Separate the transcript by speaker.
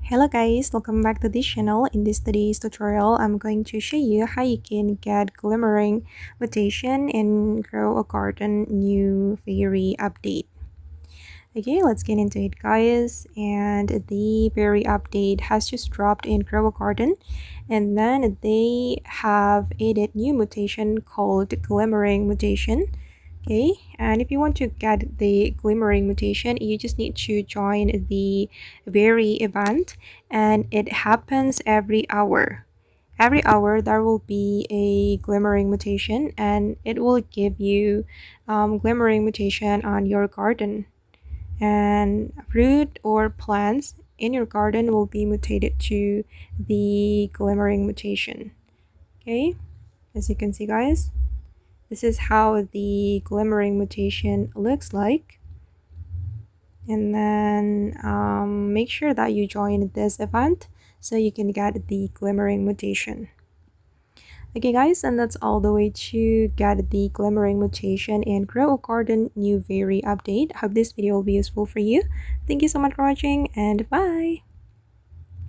Speaker 1: Hello guys, welcome back to this channel. In this today's tutorial, I'm going to show you how you can get Glimmering Mutation in Grow a Garden new fairy update. Okay, let's get into it guys. And the fairy update has just dropped in Grow a Garden, and then they have added new mutation called Glimmering Mutation. Okay, and if you want to get the Glimmering Mutation, you just need to join the very event, and it happens every hour. Every hour there will be a Glimmering Mutation, and it will give you Glimmering Mutation on your garden, and fruit or plants in your garden will be mutated to the Glimmering Mutation. Okay, as you can see guys, this is how the Glimmering Mutation looks like. And then make sure that you join this event so you can get the Glimmering Mutation. Okay guys, and that's all the way to get the Glimmering Mutation and Grow a Garden new fairy update. I hope this video will be useful for you. Thank you so much for watching, and bye!